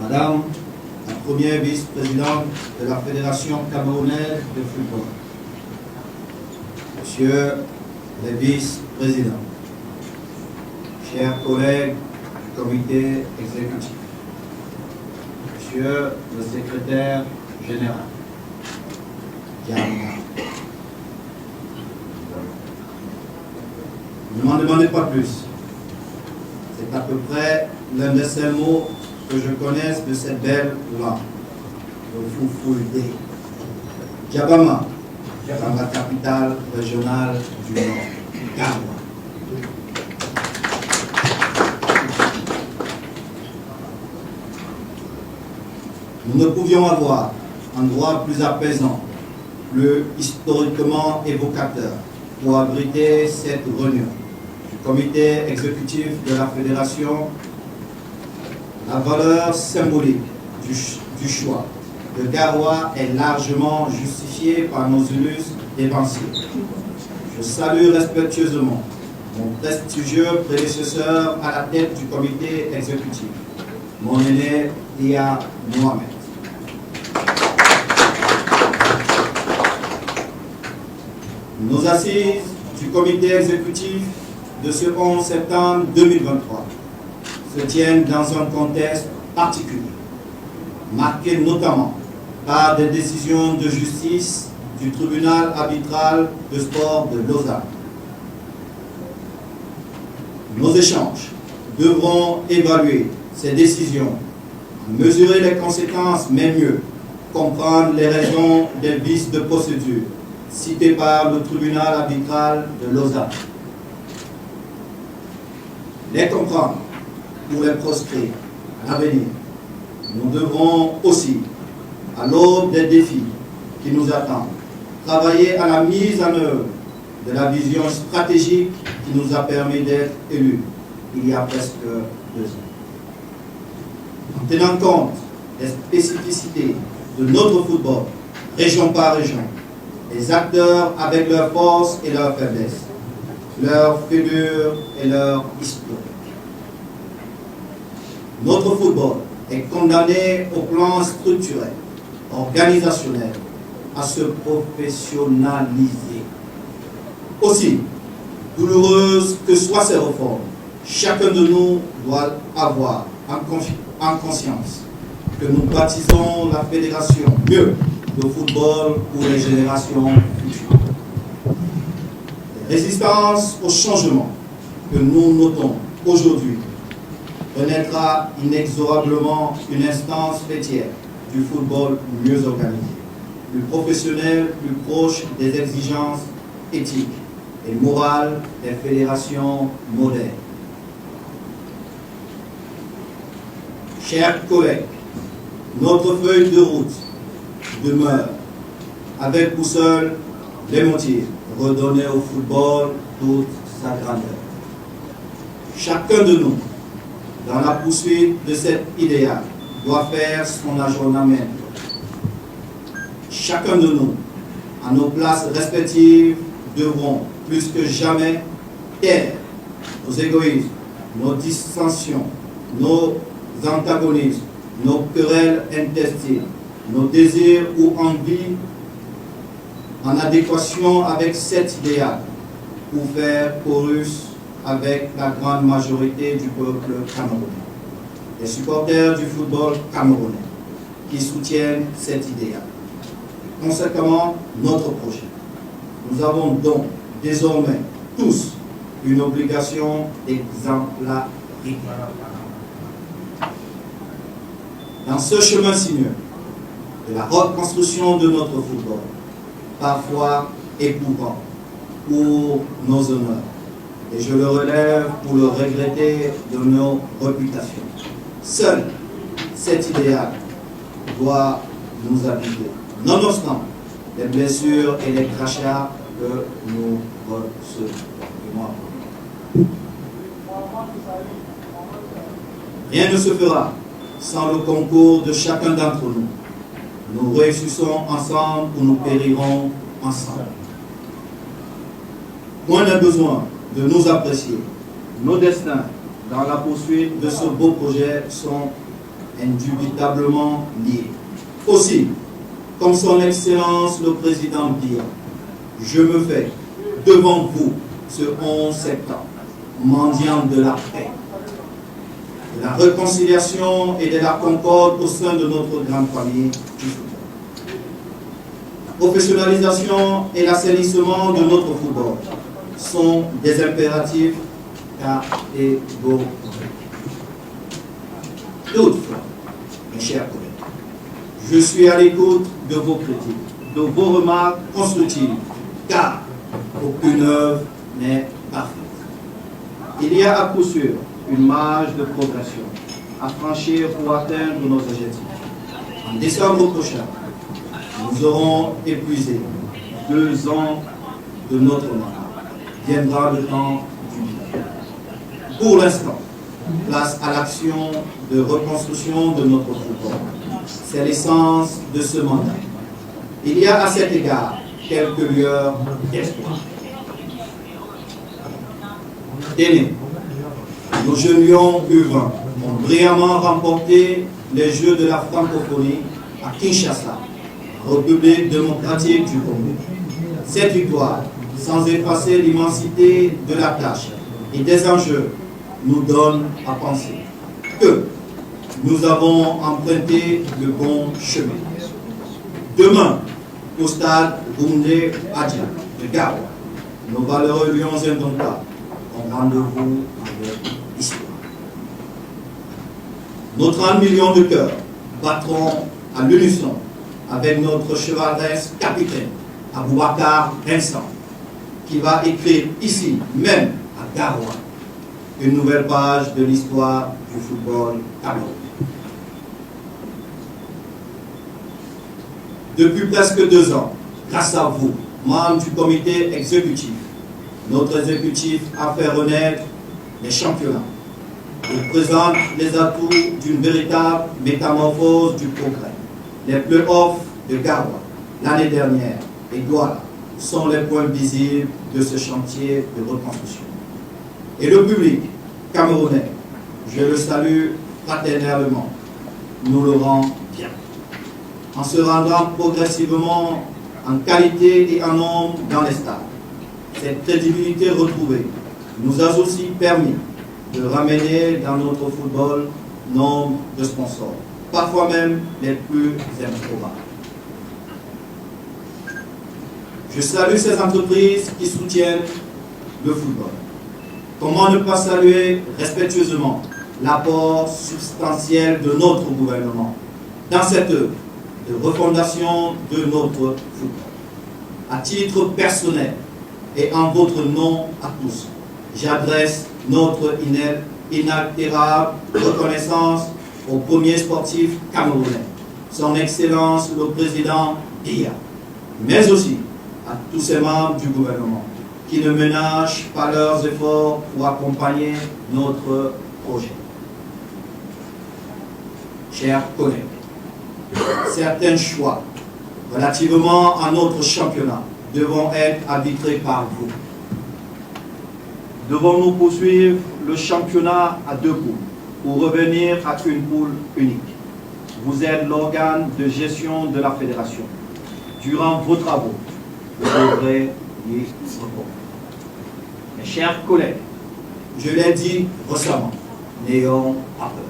Madame la première vice-présidente de la Fédération camerounaise de football, Monsieur les vice-présidents, chers collègues du comité exécutif, Monsieur le secrétaire général, ne m'en demandez pas plus. C'est à peu près l'un des seuls mots que je connaisse de cette belle langue, le Foufoulde. Djabama, dans la capitale régionale du Nord, Garoua. Nous ne pouvions avoir un endroit plus apaisant, plus historiquement évocateur pour abriter cette réunion du comité exécutif de la Fédération. La valeur symbolique du choix de Garoua est largement justifiée par nos élus dévanciers. Je salue respectueusement mon prestigieux prédécesseur à la tête du comité exécutif, mon aîné Lia Mohamed. Nos assises du comité exécutif de ce 11 septembre 2023 se tiennent dans un contexte particulier, marqué notamment par des décisions de justice du tribunal arbitral de sport de Lausanne. Nos échanges devront évaluer ces décisions, mesurer les conséquences, mais mieux comprendre les raisons des vices de procédure cités par le tribunal arbitral de Lausanne. Les comprendre pour les proscrire à l'avenir. Nous devrons aussi, à l'aube des défis qui nous attendent, travailler à la mise en œuvre de la vision stratégique qui nous a permis d'être élus il y a presque 2 ans. En tenant compte des spécificités de notre football, région par région, les acteurs avec leurs forces et leurs faiblesses, leurs figures et leur histoire. Notre football est condamné au plan structurel, organisationnel, à se professionnaliser. Aussi, douloureuses que soient ces réformes, chacun de nous doit avoir en conscience que nous baptisons la fédération mieux de football pour les générations futures. La résistance au changement que nous notons aujourd'hui renaîtra inexorablement une instance fêtière du football mieux organisé, plus professionnel, plus proche des exigences éthiques et morales des fédérations modernes. Chers collègues, notre feuille de route demeure avec pour seul les motifs redonner au football toute sa grandeur. Chacun de nous, dans la poursuite de cet idéal, doit faire son ajournement. Chacun de nous, à nos places respectives, devront plus que jamais taire nos égoïsmes, nos dissensions, nos antagonismes, nos querelles intestines, nos désirs ou envies en adéquation avec cet idéal pour faire chorus avec la grande majorité du peuple camerounais, les supporters du football camerounais qui soutiennent cet idéal. Conséquemment, notre projet. Nous avons donc désormais tous une obligation d'exemplarité. Dans ce chemin sinueux de la reconstruction de notre football, parfois éprouvant pour nos honneurs, et je le relève pour le regretter de nos réputations. Seul cet idéal doit nous habiter, nonobstant les blessures et les crachats que nous recevons. Rien ne se fera sans le concours de chacun d'entre nous. Nous réussissons ensemble ou nous périrons ensemble. Point de besoin de nous apprécier. Nos destins dans la poursuite de ce beau projet sont indubitablement liés. Aussi, comme son Excellence le Président Biya, je me fais devant vous ce 11 septembre, mendiant de la paix, de la réconciliation et de la concorde au sein de notre grande famille du football. La professionnalisation et l'assainissement de notre football sont des impératifs catégoriques. Toutefois, mes chers collègues, je suis à l'écoute de vos critiques, de vos remarques constructives, car aucune œuvre n'est parfaite. Il y a à coup sûr une marge de progression à franchir pour atteindre nos objectifs. En décembre prochain, nous aurons épuisé 2 ans de notre mandat. Viendra le temps du bilan. Pour l'instant, place à l'action de reconstruction de notre football. C'est l'essence de ce mandat. Il y a à cet égard quelques lueurs d'espoir. Téné, nos jeunes lions U20 ont brillamment remporté les Jeux de la francophonie à Kinshasa, République démocratique du Congo. Cette victoire, sans effacer l'immensité de la tâche et des enjeux, nous donne à penser que nous avons emprunté le bon chemin. Demain, au stade Boundé Adja de Gawa, nos valeureux lions indomptables ont rendez-vous avec l'histoire. Nos 30 millions de cœurs battront à l'unisson avec notre chevaleresque capitaine Aboubakar Vincent, qui va écrire ici, même à Garoua, une nouvelle page de l'histoire du football camerounais. Depuis presque 2 ans, grâce à vous, membres du comité exécutif, notre exécutif a fait renaître les championnats. Il présente les atouts d'une véritable métamorphose du progrès. Les playoffs de Garoua, l'année dernière, et Douala, sont les points visibles de ce chantier de reconstruction. Et le public camerounais, je le salue fraternellement, nous le rend bien. En se rendant progressivement en qualité et en nombre dans les stades. Cette crédibilité retrouvée nous a aussi permis de ramener dans notre football nombre de sponsors, parfois même les plus improbables. Je salue ces entreprises qui soutiennent le football. Comment ne pas saluer respectueusement l'apport substantiel de notre gouvernement dans cette œuvre de refondation de notre football. À titre personnel et en votre nom à tous, j'adresse notre inaltérable reconnaissance au premier sportif camerounais, son Excellence le Président Biya, mais aussi à tous ses membres du gouvernement qui ne ménagent pas leurs efforts pour accompagner notre projet. Chers collègues, certains choix relativement à notre championnat devront être arbitrés par vous. Devons-nous poursuivre le championnat à 2 poules ou revenir à une poule unique? Vous êtes l'organe de gestion de la fédération. Durant vos travaux, vous devrez y répondre. Mes chers collègues, je l'ai dit récemment, n'ayons pas peur.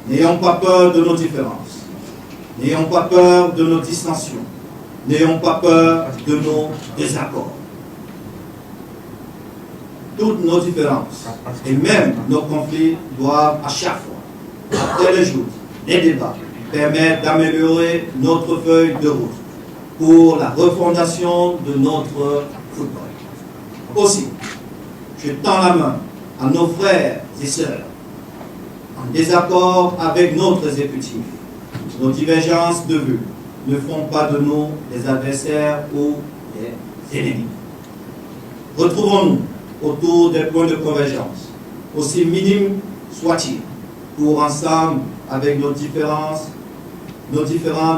N'ayons pas peur de nos différences. N'ayons pas peur de nos dissensions. N'ayons pas peur de nos désaccords. Toutes nos différences et même nos conflits doivent à chaque fois, après les joutes, les débats, permettre d'améliorer notre feuille de route pour la refondation de notre football. Aussi, je tends la main à nos frères et sœurs en désaccord avec notre exécutif. Nos divergences de vue ne font pas de nous des adversaires ou des ennemis. Retrouvons-nous autour des points de convergence, aussi minimes soient-ils, pour ensemble, avec nos différentes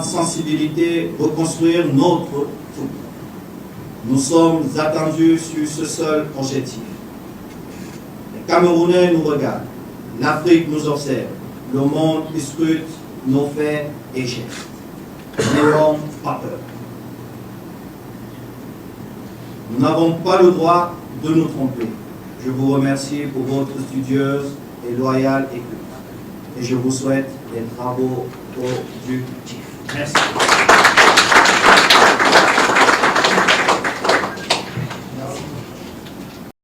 sensibilités, reconstruire notre football. Nous sommes attendus sur ce seul objectif. Les Camerounais nous regardent, l'Afrique nous observe, Le monde scrute nos faits et gestes. N'ayons pas peur. Nous n'avons pas le droit de nous tromper. Je vous remercie pour votre studieuse et loyale écoute. Et je vous souhaite des travaux productifs. Merci.